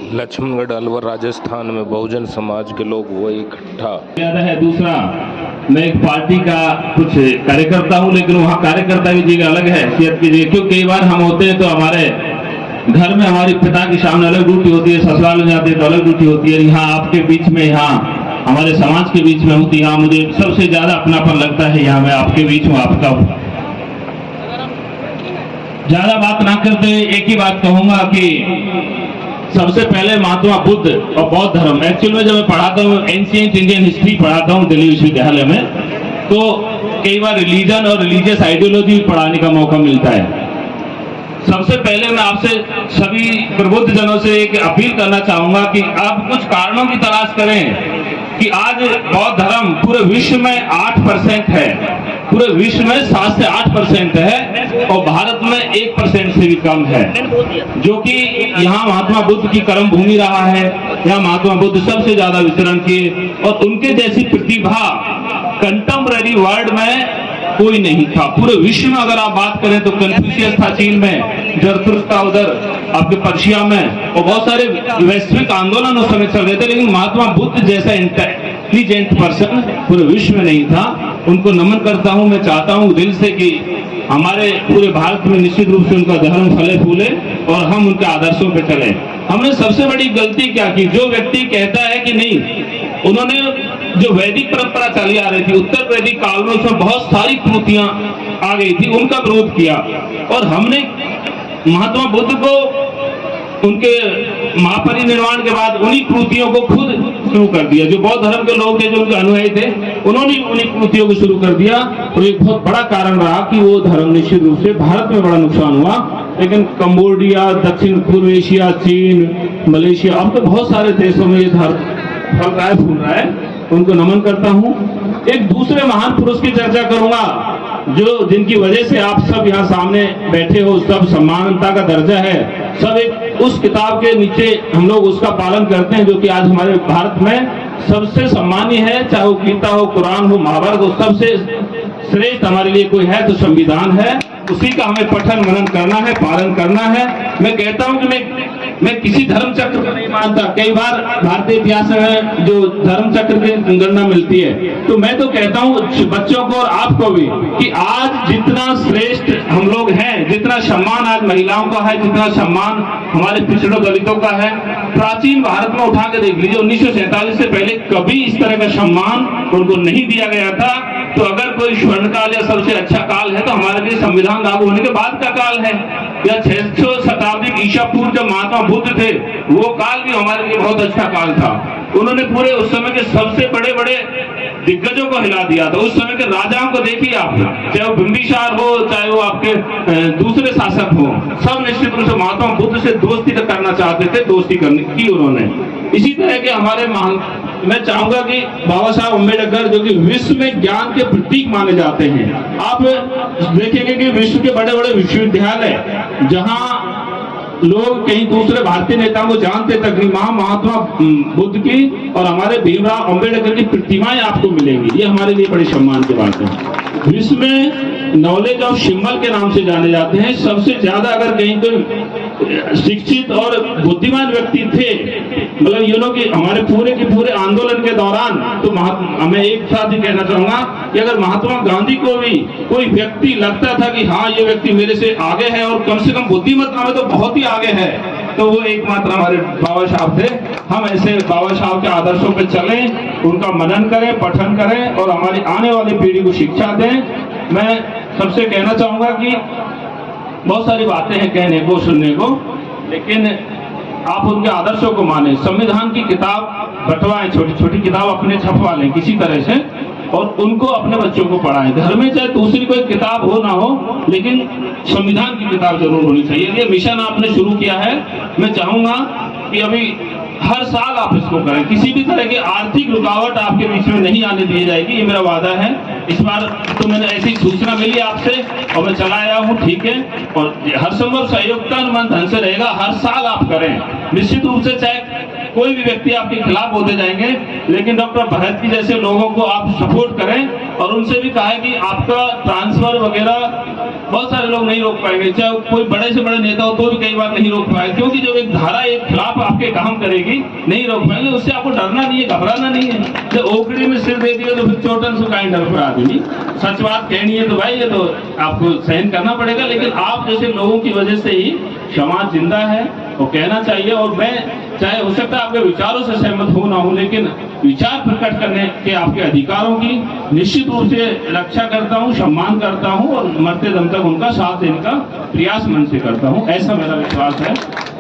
लक्ष्मणगढ़ अलवर राजस्थान में बहुजन समाज के लोग वो इकट्ठा है। दूसरा, मैं एक पार्टी का कुछ कार्यकर्ता हूँ, लेकिन वहाँ कार्यकर्ता की जगह अलग है, हैसियत की जगह। क्योंकि कई बार हम होते हैं तो हमारे घर में हमारी पिता के सामने अलग ड्यूटी होती है, ससुराल में जाते हैं तो अलग ड्यूटी होती है। यहाँ आपके बीच में, यहाँ हमारे समाज के बीच में हूँ, तो यहाँ मुझे सबसे ज्यादा अपनापन लगता है। यहाँ मैं आपके बीच हूँ। आपका ज्यादा बात ना करते एक ही बात कहूंगा कि सबसे पहले महात्मा बुद्ध और बौद्ध धर्म, एक्चुअल में जब मैं पढ़ाता हूँ एंशिएंट इंडियन हिस्ट्री पढ़ाता हूँ दिल्ली विश्वविद्यालय में, तो कई बार रिलीजन और रिलीजियस आइडियोलॉजी पढ़ाने का मौका मिलता है। सबसे पहले मैं आपसे सभी प्रबुद्ध जनों से एक अपील करना चाहूंगा कि आप कुछ कारणों की तलाश करें कि आज बौद्ध धर्म पूरे विश्व में 8% है, पूरे विश्व में 7 से 8% है, और भारत में 1% से भी कम है, जो कि यहाँ महात्मा बुद्ध की कर्म भूमि रहा है। यहाँ महात्मा बुद्ध सबसे ज्यादा विचरण किए, और उनके जैसी प्रतिभा कंटेम्पररी वर्ल्ड में कोई नहीं था। पूरे विश्व में अगर आप बात करें तो कन्फ्यूशियस था चीन में, जरथुस्त्र था उधर आपके पर्शिया में, और बहुत सारे वैश्विक आंदोलन उस समय चल रहे थे, लेकिन महात्मा बुद्ध जैसा इंटेलिजेंट पर्सन पूरे विश्व में नहीं था। उनको नमन करता हूं। मैं चाहता हूं दिल से कि हमारे पूरे भारत में निश्चित रूप से उनका धर्म फले फूले और हम उनके आदर्शों पे चले। हमने सबसे बड़ी गलती क्या की, जो व्यक्ति कहता है कि नहीं, उन्होंने जो वैदिक परंपरा चली आ रही थी उत्तर वैदिक काल में, उसमें बहुत सारी त्रुटियां आ गई थी, उनका विरोध किया। और हमने महात्मा बुद्ध को उनके महापरिनिर्वाण के बाद उन्हीं कृतियों को खुद शुरू कर दिया। जो बौद्ध धर्म के लोग थे, जो उनके अनुयायी थे, उन्होंने उन्हीं कृतियों को शुरू कर दिया, और एक बहुत बड़ा कारण रहा कि वो धर्म निश्चित रूप से भारत में बड़ा नुकसान हुआ। लेकिन कंबोडिया, दक्षिण पूर्व एशिया, चीन, मलेशिया, अब तो बहुत सारे देशों में ये धर्म फल रहा है, फूल रहा है। उनको नमन करता हूँ। एक दूसरे महान पुरुष की चर्चा करूंगा, जो जिनकी वजह से आप सब यहाँ सामने बैठे हो, सब सम्मानता का दर्जा है, सब एक उस किताब के नीचे हम लोग उसका पालन करते हैं, जो कि आज हमारे भारत में सबसे सम्मानीय है। चाहे वो गीता हो, कुरान हो, महाभारत हो, सबसे श्रेष्ठ हमारे लिए कोई है तो संविधान है। उसी का हमें पठन मनन करना है, पालन करना है। मैं कहता हूं कि मैं किसी धर्म चक्र को नहीं मानता। कई बार भारतीय इतिहास में जो धर्म चक्र की गणना मिलती है, तो मैं तो कहता हूं बच्चों को और आपको भी कि आज जितना श्रेष्ठ हम लोग हैं, जितना सम्मान आज महिलाओं का है, जितना सम्मान हमारे पिछड़ों दलितों का है, प्राचीन भारत में उठा के देख लीजिए, 1947 से पहले कभी इस तरह का सम्मान उनको नहीं दिया गया था। तो अगर कोई स्वर्ण काल या सबसे अच्छा काल है तो हमारे लिए संविधान लागू होने के बाद का काल है, या 600 शताब्दी ईसा पूर्व जब महात्मा बुद्ध थे, वो काल भी हमारे लिए बहुत अच्छा काल था। उन्होंने पूरे उस समय के सबसे बड़े बड़े दिग्गजों को हिला दिया था। उस समय के राजाओं को देखिए आप, चाहे वो बिंबिसार हो, चाहे वो आपके दूसरे शासक हो, सब निश्चित रूप से महात्मा बुद्ध से दोस्ती करना चाहते थे, दोस्ती करने की उन्होंने। इसी तरह के हमारे मैं चाहूंगा कि बाबा साहब अम्बेडकर, जो कि विश्व में ज्ञान के प्रतीक माने जाते हैं, आप देखेंगे कि विश्व के बड़े बड़े विश्वविद्यालय जहां लोग कहीं दूसरे भारतीय नेताओं को जानते तक नहीं, महात्मा बुद्ध की और हमारे भीमराव अम्बेडकर की प्रतिमाएं आपको मिलेंगी। ये हमारे लिए बड़ी सम्मान की बात है। विश्व में नॉलेज ऑफ सिंबल के नाम से जाने जाते हैं। सबसे ज्यादा अगर कहीं कोई शिक्षित और बुद्धिमान व्यक्ति थे, मतलब यू नो कि हमारे पूरे के पूरे आंदोलन के दौरान, तो मैं एक साथ ही कहना चाहूंगा कि अगर महात्मा गांधी को भी कोई व्यक्ति लगता था कि हाँ ये व्यक्ति मेरे से आगे है और कम से कम बुद्धिमत्ता में तो बहुत ही आगे है, तो वो एकमात्र हमारे बाबा साहब थे। हम ऐसे बाबा साहब के आदर्शों पर चलें, उनका मनन करें, पठन करें और हमारी आने वाली पीढ़ी को शिक्षा दें। मैं सबसे कहना चाहूंगा कि बहुत सारी बातें हैं कहने को, सुनने को, लेकिन आप उनके आदर्शों को माने। संविधान की किताब बंटवाएं, छोटी छोटी किताब अपने छपवा लें किसी तरह से, और उनको अपने बच्चों को पढ़ाएं। घर में चाहे दूसरी कोई किताब हो ना हो, लेकिन संविधान की किताब जरूर होनी चाहिए। ये मिशन आपने शुरू किया है, मैं चाहूंगा कि अभी हर साल आप इसको करें। किसी भी तरह की आर्थिक रुकावट आपके बीच में नहीं आने दी जाएगी, ये मेरा वादा है। इस बार तो मैंने ऐसी सूचना मिली आपसे और मैं चला आया हूँ, ठीक है। और हर संभव सहयोग का अनुमान ढंग से रहेगा, हर साल आप करें। निश्चित रूप से चाहे कोई भी व्यक्ति आपके खिलाफ होते जाएंगे, लेकिन डॉक्टर भरत जी जैसे लोगों को आप सपोर्ट करें। और उनसे भी कहा है कि आपका ट्रांसफर वगैरह बहुत सारे लोग नहीं रोक पाएंगे, चाहे कोई बड़े से बड़े नेता हो तो भी कई बार नहीं रोक पाएंगे, क्योंकि जब एक धारा एक खिलाफ आपके काम करेगी नहीं रोक पाएंगे। उससे आपको डरना नहीं है, घबराना नहीं है। जब ओकड़ी में सिर दे दिया तो फिर चोटन से कहीं डर पर आदमी। सच बात कहनी है तो भाई ये तो आपको सहन करना पड़ेगा, लेकिन आप जैसे लोगों की वजह से ही समाज जिंदा है, वो कहना चाहिए। और मैं चाहे हो सकता है आपके विचारों से सहमत हो ना हो, लेकिन विचार प्रकट करने के आपके अधिकारों की निश्चित रूप से रक्षा करता हूँ, सम्मान करता हूँ और मरते दम तक उनका साथ देने का प्रयास मन से करता हूँ, ऐसा मेरा विश्वास है।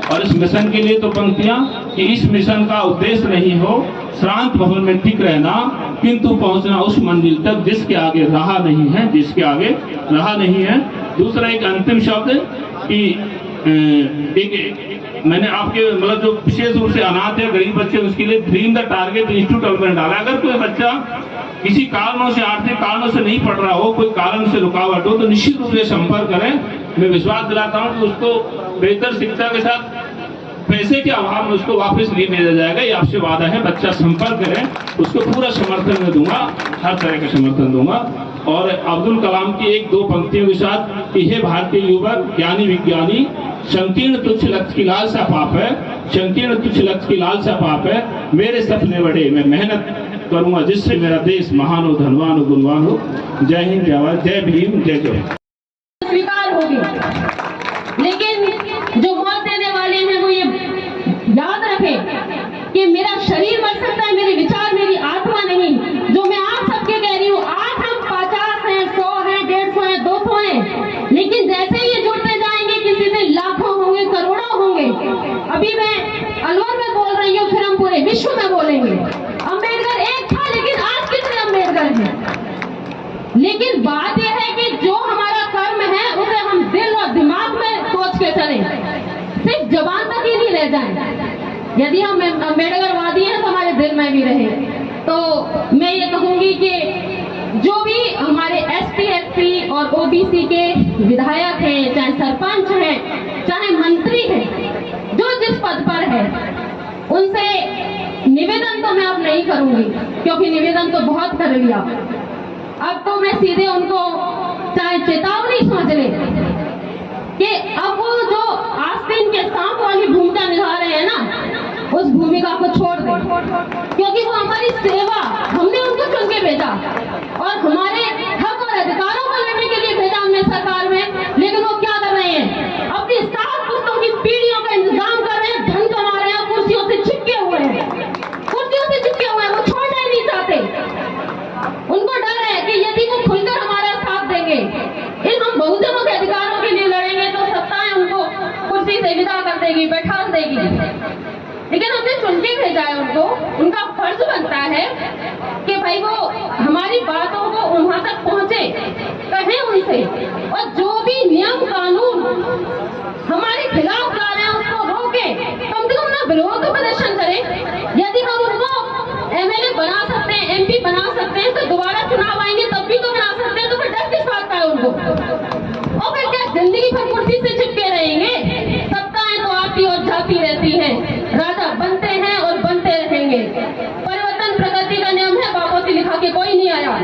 और इस मिशन के लिए तो पंक्तियां कि इस मिशन का उद्देश्य नहीं हो श्रांत भवन में टिक रहना, किंतु पहुंचना उस मंजिल तक जिसके आगे राह नहीं है, जिसके आगे राह नहीं है। दूसरा एक अंतिम शब्द कि एक मैंने आपके मतलब जो विशेष रूप से अनाथ है, गरीब बच्चे, उसके लिए ड्रीम द टारगेट इंस्टीट्यूट में डाला। अगर कोई बच्चा किसी कारणों से, आर्थिक कारणों से नहीं पढ़ रहा हो, कोई कारण से रुकावट हो, तो निश्चित रूप से संपर्क करें। मैं विश्वास दिलाता हूं कि उसको बेहतर शिक्षा के साथ पैसे के अभाव में उसको वापस नहीं भेजा जाएगा, ये आपसे वादा है। बच्चा संपर्क करें, उसको पूरा समर्थन मैं दूंगा, हर तरह का समर्थन दूंगा। और अब्दुल कलाम की एक दो पंक्तियों के साथ कि हे भारतीय युवक, ज्ञानी विज्ञानी, संकीर्ण तुच्छ लक्ष्य की लालसा पाप है, संकीर्ण तुच्छ लक्ष्य की लालसा पाप है, मेरे सपने बड़े, मैं मेहनत करूंगा जिससे मेरा देश महान हो, धनवान हो, गुणवान हो। जय हिंद, जय भारत, जय भीम, जय जय। स्वीकार होगी, लेकिन जो मौत देने वाले हैं वो ये याद रखें कि मेरा शरीर मर सकता है, मेरे विचार, मेरी आत्मा नहीं। जो मैं आप सबके कह रही हूँ, आज हम 50 हैं, 100 हैं, 150 हैं, 200 हैं, लेकिन जैसे ये जुड़ते जाएंगे किसी दिन लाखों होंगे, करोड़ों होंगे। अभी मैं अलवर में बोल रही हूँ, फिर हम पूरे विश्व में बोलेंगे। अम्बेडकर एक था, लेकिन आज कितने अम्बेडकर हैं? लेकिन बात यह है कि जो हमारा कर्म है उसे हम दिल और दिमाग में सोच के चलें, सिर्फ जबान तक ही नहीं रह जाएं। यदि हम अम्बेडकरवादी हैं तो हमारे दिल में भी रहे। तो मैं ये कहूंगी कि जो भी हमारे ST SC और OBC के विधायक हैं, चाहे सरपंच हैं, चाहे मंत्री हैं, जो जिस पद पर है, उनसे निवेदन तो मैं अब नहीं करूंगी, क्योंकि निवेदन तो बहुत कर लिया। अब तो मैं सीधे उनको चाहे चेतावनी समझ ले कि अब वो जो आस्तीन के सांप वाली भूमिका निभा रहे हैं ना, उस भूमिका को छोड़ दें, क्योंकि वो हमारी सेवा, हमने उनको चुन के भेजा और हमारे हक और अधिकारों को लड़ने के लिए भेजा हमने सरकार में। लेकिन वो क्या कर रहे हैं? अपनी 7 पुस्तों की पीढ़ियों का इंतजाम कर रहे हैं, धन कमा रहे हैं, कुर्सियों से चिपके हुए हैं, कुर्सियों से चिपके हुए हैं, वो छोड़ना ही नहीं चाहते। उनको डर है कि यदि वो खुलकर हमारा साथ देंगे, इन हम बहुजनों के अधिकारों के लिए लड़ेंगे, तो सत्ताएं उनको कुर्सी से विदा कर देगी, बैठा देगी। लेकिन हमने चुन के भेजा है उनको, उनका फर्ज बनता है कि भाई वो हमारी बातों को वहां तक पहुंचे, कहें उनसे, और जो भी नियम कानून हमारे खिलाफ जा रहे हैं उसको रोके, कम से कम ना विरोध प्रदर्शन करें। यदि हम उनको MLA बना सकते हैं, MP बना सकते हैं, तो दोबारा चुनाव आएंगे तब भी तो बना सकते हैं, तो फिर डर किस बात का है उनको? और फिर क्या जिंदगी भर कुर्सी से चिपके रहेंगे? सत्ताएं तो आती और जाती रहती हैं, राजा बनते हैं और बनते रहेंगे। परिवर्तन प्रगति का नियम है, बापों से लिखा के कोई नहीं आया,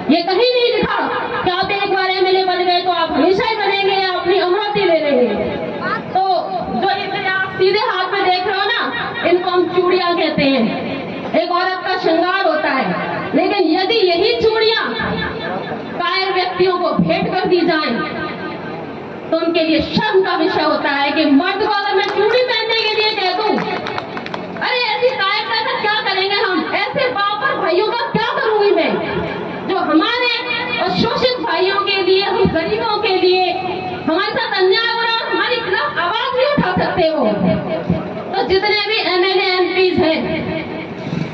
ये कहीं नहीं लिखा कि आप एक बार MLA बन गए तो आप हमेशा ही बनेंगे या अपनी अमरावती ले लेंगे। तो जो ये आप सीधे हाथ में देख रहे हो ना, इनको हम चूड़ियां कहते हैं, एक औरत का श्रृंगार होता है। लेकिन यदि यही चूड़ियां कायर व्यक्तियों को भेंट कर दी जाएं, तो उनके लिए शर्म का विषय होता है कि मर्द को अगर मैं चूड़ी पहनने के लिए कह दूं, अरे ऐसी कायरता का क्या करेंगे हम? ऐसे बापर भाइयों का क्या करूंगी मैं, जो हमारे शोषित भाइयों के लिए, हम गरीबों के लिए हमारे साथ अन्याय हो रहा है, हमारे खिलाफ आवाज नहीं उठा सकते हो। तो जितने भी MLA MPs हैं,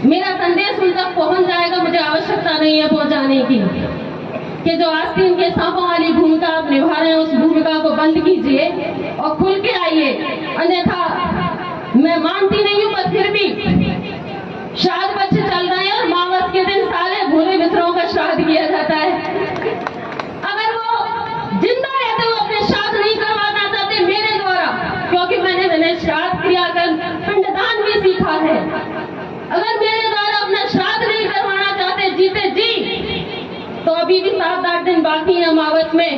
मेरा संदेश उन तक पहुंच जाएगा, मुझे आवश्यकता नहीं है पहुंचाने की, कि जो आस्तीन के सांपों वाली भूमिका आप निभा रहे हैं, उस भूमिका को बंद कीजिए और खुल के आइए। अन्यथा मैं मानती नहीं हूं, पर फिर भी श्राद्ध बच्चे चल रहे हैं और मावस के दिन सारे भूले मित्रों का श्राद्ध किया जाता है। अगर वो जिंदा रहते हुए अपने श्राद्ध नहीं करवाना चाहते मेरे द्वारा, क्योंकि मैंने श्राद्ध क्रिया कर पिंडदान भी सीखा है, अगर मेरे द्वारा अपना श्राद्ध नहीं करवाना चाहते जीते जी, तो अभी भी 7-8 दिन बाकी है अमावस में।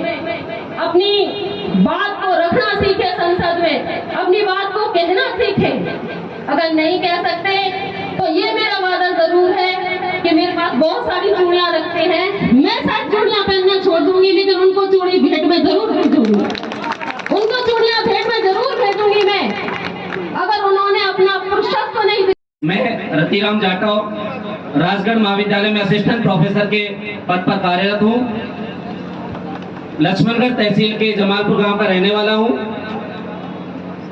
अपनी बात को रखना सीखे, संसद में अपनी बात को कहना सीखे। अगर नहीं कह सकते तो ये मेरा वादा जरूर है कि मेरे पास बहुत सारी चूड़ियां रखते हैं, मैं शायद चूड़ियां पहनना छोड़ दूंगी, लेकिन उनको चूड़ी भेंट में जरूर भेजूंगी, उनको चूड़ियां भेंट में जरूर भेजूंगी मैं, अगर उन्होंने अपना पुरुषत्व नहीं। मैं रतिराम जाटव राजगढ़ महाविद्यालय में असिस्टेंट प्रोफेसर के पद पर कार्यरत हूँ। लक्ष्मणगढ़ तहसील के जमालपुर गांव का रहने वाला हूँ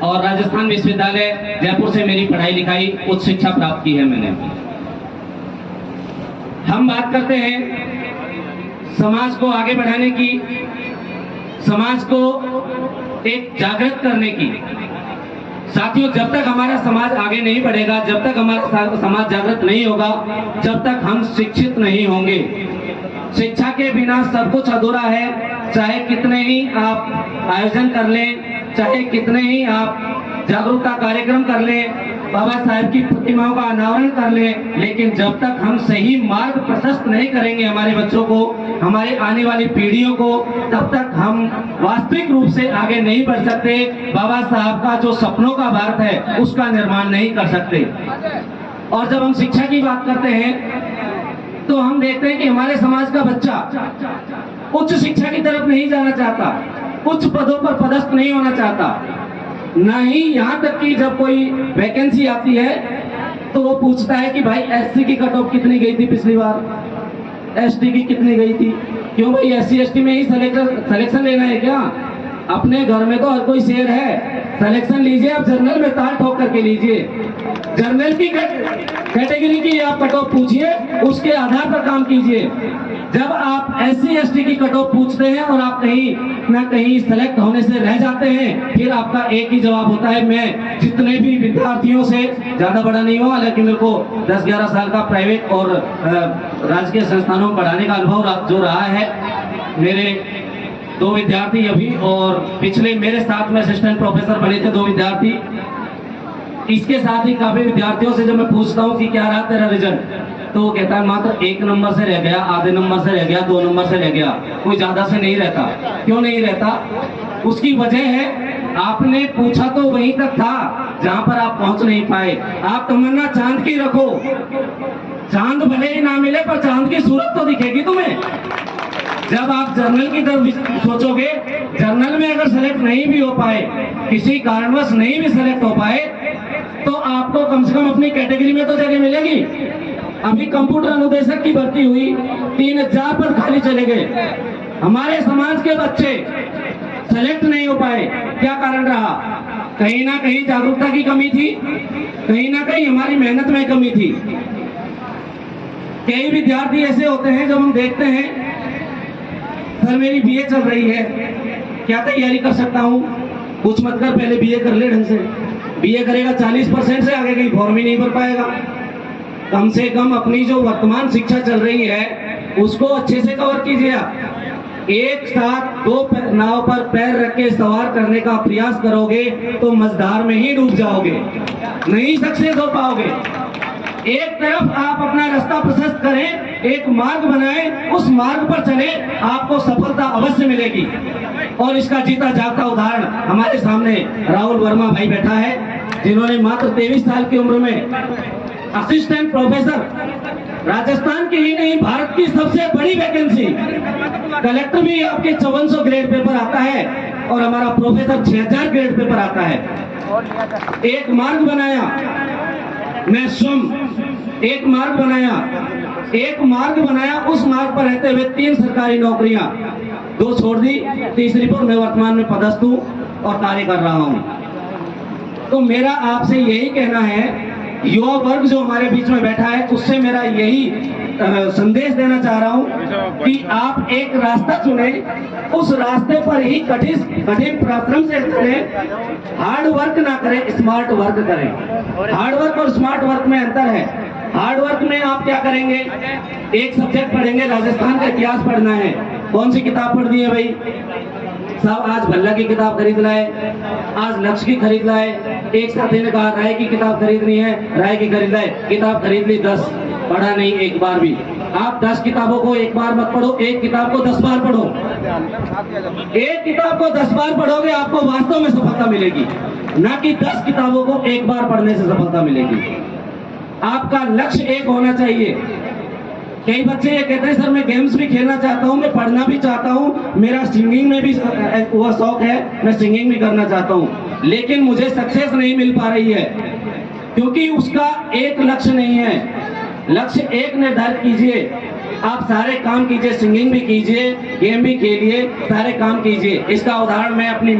और राजस्थान विश्वविद्यालय जयपुर से मेरी पढ़ाई लिखाई उच्च शिक्षा प्राप्त की है मैंने। हम बात करते हैं समाज को आगे बढ़ाने की, समाज को एक जागृत करने की। साथियों, जब तक हमारा समाज आगे नहीं बढ़ेगा, जब तक हमारा समाज जागृत नहीं होगा, जब तक हम शिक्षित नहीं होंगे। शिक्षा के बिना सब कुछ अधूरा है। चाहे कितने ही आप आयोजन कर लें, चाहे कितने ही आप जागरूकता कार्यक्रम कर लें, बाबा साहेब की प्रतिमाओं का अनावरण कर लें, लेकिन जब तक हम सही मार्ग प्रशस्त नहीं करेंगे हमारे बच्चों को, हमारे आने वाली पीढ़ियों को, तब तक हम वास्तविक रूप से आगे नहीं बढ़ सकते। बाबा साहब का जो सपनों का भारत है उसका निर्माण नहीं कर सकते। और जब हम शिक्षा की बात करते हैं तो हम देखते हैं कि हमारे समाज का बच्चा उच्च शिक्षा की तरफ नहीं जाना चाहता, उच्च पदों पर पदस्थ नहीं होना चाहता, ना ही यहाँ तक कि जब कोई वैकेंसी आती है तो वो पूछता है कि भाई एससी की कट ऑफ कितनी गई थी पिछली बार, एसटी की कितनी गई थी। क्यों भाई, एससी एसटी में ही सिलेक्शन लेना है क्या? अपने घर में तो हर कोई शेर है, सिलेक्शन लीजिए आप जनरल में ताल ठोक करके लीजिए। जनरल की कैटेगरी की आप कट ऑफ पूछिए, उसके आधार पर काम कीजिए। जब आप एससी एसटी की कट ऑफ पूछते हैं और आप कहीं ना कहीं सेलेक्ट होने से रह जाते हैं, फिर आपका एक ही जवाब होता है, मैं जितने भी विद्यार्थियों से ज्यादा बड़ा नहीं हुआ, लेकिन मेरे को 10-11 साल का प्राइवेट और राजकीय संस्थानों में पढ़ाने का अनुभव जो रहा है। मेरे 2 विद्यार्थी अभी और पिछले मेरे साथ में असिस्टेंट प्रोफेसर बने थे 2 विद्यार्थी। इसके साथ ही काफी विद्यार्थियों से जब मैं पूछता हूँ कि क्या रहा तेरा रिजल्ट, तो वो कहता है मात्र 1 नंबर से रह गया, आधे नंबर से रह गया, 2 नंबर से रह गया, कोई ज्यादा से नहीं रहता। क्यों नहीं रहता? उसकी वजह है आपने पूछा तो वहीं तक था जहां पर आप पहुंच नहीं पाए। आप तमन्ना चांद की रखो, चांद भले ही ना मिले पर चांद की सूरत तो दिखेगी तुम्हें। जब आप जर्नल की तरफ सोचोगे, जर्नल में अगर सेलेक्ट नहीं भी हो पाए, किसी कारणवश नहीं भी सेलेक्ट हो पाए, तो आपको कम से कम अपनी कैटेगरी में तो जगह मिलेगी। अभी कंप्यूटर अनुदेशक की भर्ती हुई, 3000 पर खाली चले गए। हमारे समाज के बच्चे सेलेक्ट नहीं हो पाए, क्या कारण रहा? कहीं ना कहीं जागरूकता की कमी थी, कहीं ना कहीं हमारी मेहनत में कमी थी। कई विद्यार्थी ऐसे होते हैं जब हम देखते हैं, सर मेरी बीए चल रही है, क्या तैयारी कर सकता हूँ? कुछ मत कर, पहले बीए कर ले ढंग से। बीए करेगा 40% से आगे कहीं फॉर्म ही नहीं भर पाएगा। कम से कम अपनी जो वर्तमान शिक्षा चल रही है उसको अच्छे से कवर कीजिए। आप एक साथ 2 नाव पर पैर रख के सवार करने का प्रयास करोगे तो मझधार में ही डूब जाओगे, नहीं सक्सेस हो पाओगे। एक तरफ आप अपना रास्ता प्रशस्त करें, एक मार्ग बनाएं, उस मार्ग पर चले, आपको सफलता अवश्य मिलेगी। और इसका जीता जागता उदाहरण हमारे सामने राहुल वर्मा भाई बैठा है, जिन्होंने मात्र 23 साल की उम्र में असिस्टेंट प्रोफेसर, राजस्थान की ही नहीं भारत की सबसे बड़ी वैकेंसी, कलेक्टर भी आपके 5400 ग्रेड पेपर आता है और हमारा प्रोफेसर 6000 ग्रेड पेपर आता है। एक मार्ग बनाया, मैं स्वयं एक मार्ग बनाया, उस मार्ग पर रहते हुए 3 सरकारी नौकरियां, 2 छोड़ दी, तीसरी पर मैं वर्तमान में पदस्थ हूं और कार्य कर रहा हूं। तो मेरा आपसे यही कहना है, युवा वर्ग जो हमारे बीच में बैठा है, उससे मेरा यही संदेश देना चाह रहा हूं कि आप एक रास्ता चुने, उस रास्ते पर ही कठिन परिश्रम से चलें, हार्ड वर्क ना करें, स्मार्ट वर्क करें। हार्ड वर्क और स्मार्ट वर्क में अंतर है। हार्ड वर्क में आप क्या करेंगे, एक सब्जेक्ट पढ़ेंगे, राजस्थान का इतिहास पढ़ना है, कौन सी किताब पढ़नी है भाई साहब? आज भल्ला की किताब खरीद लाए, आज लक्ष्य की खरीद लाए, एक साथी ने कहा राय की किताब खरीदनी है, राय की खरीद लाए, किताब खरीद ली 10, पढ़ा नहीं एक बार भी। आप 10 किताबों को एक बार मत पढ़ो, एक किताब को 10 बार पढ़ो। एक किताब को 10 बार पढ़ोगे आपको वास्तव में सफलता मिलेगी, ना कि 10 किताबों को एक बार पढ़ने से सफलता मिलेगी। आपका लक्ष्य एक होना चाहिए। कई बच्चे ये कहते हैं सर मैं गेम्स भी खेलना चाहता हूँ, मैं पढ़ना भी चाहता हूँ, मेरा सिंगिंग में भी वो शौक है, मैं सिंगिंग भी करना चाहता हूँ, लेकिन मुझे सक्सेस नहीं मिल पा रही है क्योंकि उसका एक लक्ष्य नहीं है। लक्ष्य एक निर्धारित कीजिए, आप सारे काम कीजिए, सिंगिंग भी कीजिए, गेम भी खेलिए, सारे काम कीजिए। इसका उदाहरण मैं अपनी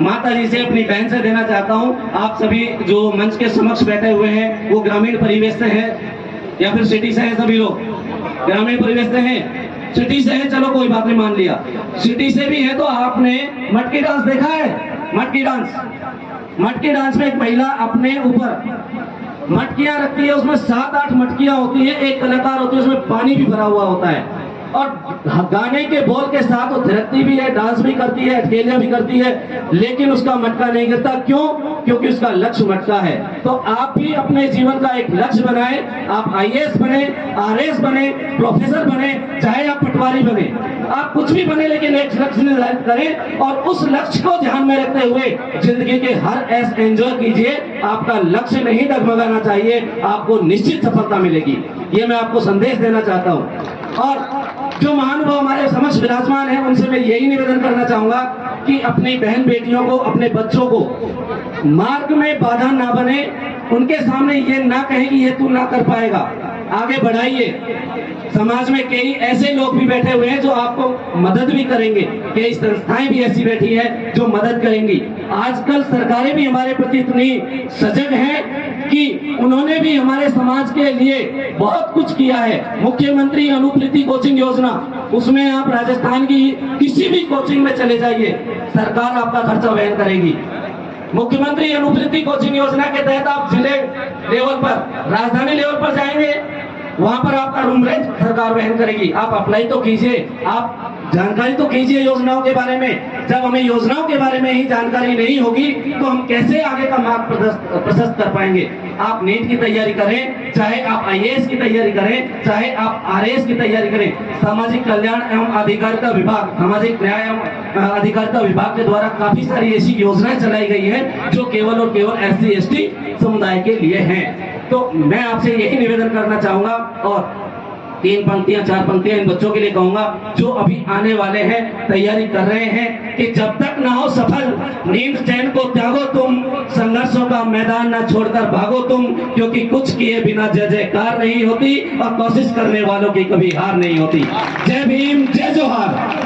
माता जी से, अपनी बहन से देना चाहता हूँ। आप सभी जो मंच के समक्ष बैठे हुए हैं वो ग्रामीण परिवेश से हैं या फिर सिटी से हैं? सभी लोग ग्रामीण परिवेश से हैं, सिटी से हैं, चलो कोई बात नहीं, मान लिया। सिटी से भी है तो आपने मटकी डांस देखा है? मटकी डांस में एक महिला अपने ऊपर मटकियां रखती है, उसमें 7-8 मटकियां होती है, एक कलाकार होती है, उसमें पानी भी भरा हुआ होता है और गाने के बोल के साथ वो थिरकती भी है, डांस भी करती है, अटकेलियां भी करती है, लेकिन उसका मटका नहीं गिरता। क्यों? क्योंकि उसका लक्ष्य मटका है। तो आप भी अपने जीवन का एक लक्ष्य बनाएं। आप IAS बने, RS बने, प्रोफेसर बने, चाहे आप पटवारी बने, आप कुछ भी बने, लेकिन एक लक्ष्य निर्धारित करें और उस लक्ष्य को ध्यान में रखते हुए जिंदगी के हर ऐश एंजॉय कीजिए। आपका लक्ष्य नहीं डगमगाना चाहिए, आपको निश्चित सफलता मिलेगी। ये मैं आपको संदेश देना चाहता हूँ। और जो महानुभाव हमारे समक्ष विराजमान है उनसे मैं यही निवेदन करना चाहूंगा कि अपनी बहन बेटियों को, अपने बच्चों को मार्ग में बाधा ना बने, उनके सामने ये ना कहें कि ये तू ना कर पाएगा, आगे बढ़ाइए। समाज में कई ऐसे लोग भी बैठे हुए हैं जो आपको मदद भी करेंगे, कई संस्थाएं भी ऐसी बैठी है जो मदद करेंगी। आजकल सरकारें भी हमारे प्रति इतनी सजग हैं कि उन्होंने भी हमारे समाज के लिए बहुत कुछ किया है। मुख्यमंत्री अनुप्रीति कोचिंग योजना, उसमें आप राजस्थान की किसी भी कोचिंग में चले जाइए, सरकार आपका खर्चा वहन करेगी। मुख्यमंत्री अनुप्रीति कोचिंग योजना के तहत आप जिले लेवल पर, राजधानी लेवल पर जाएंगे, वहां पर आपका रूम रेंट सरकार वहन करेगी। आप अप्लाई तो कीजिए, आप जानकारी तो कीजिए योजनाओं के बारे में। जब हमें योजनाओं के बारे में ही जानकारी नहीं होगी तो हम कैसे आगे का मार्ग प्रशस्त कर पाएंगे। आप नीट की तैयारी करें, चाहे आप IAS की तैयारी करें, चाहे आप RAS की तैयारी करें, सामाजिक कल्याण एवं अधिकारिता विभाग, सामाजिक न्याय एवं अधिकारिता विभाग के द्वारा काफी सारी ऐसी योजनाएं चलाई गई है जो केवल और केवल SC ST समुदाय के लिए हैं। तो मैं आपसे यही निवेदन करना चाहूंगा और 3 पंक्तियां 4 पंक्तियां इन बच्चों के लिए कहूंगा जो अभी आने वाले हैं, तैयारी कर रहे हैं, कि जब तक ना हो सफल, नींद चैन को त्यागो तुम, संघर्षों का मैदान ना छोड़कर भागो तुम, क्योंकि कुछ किए बिना जय जयकार नहीं होती और कोशिश करने वालों की कभी हार नहीं होती। जय भीम, जय जोहार।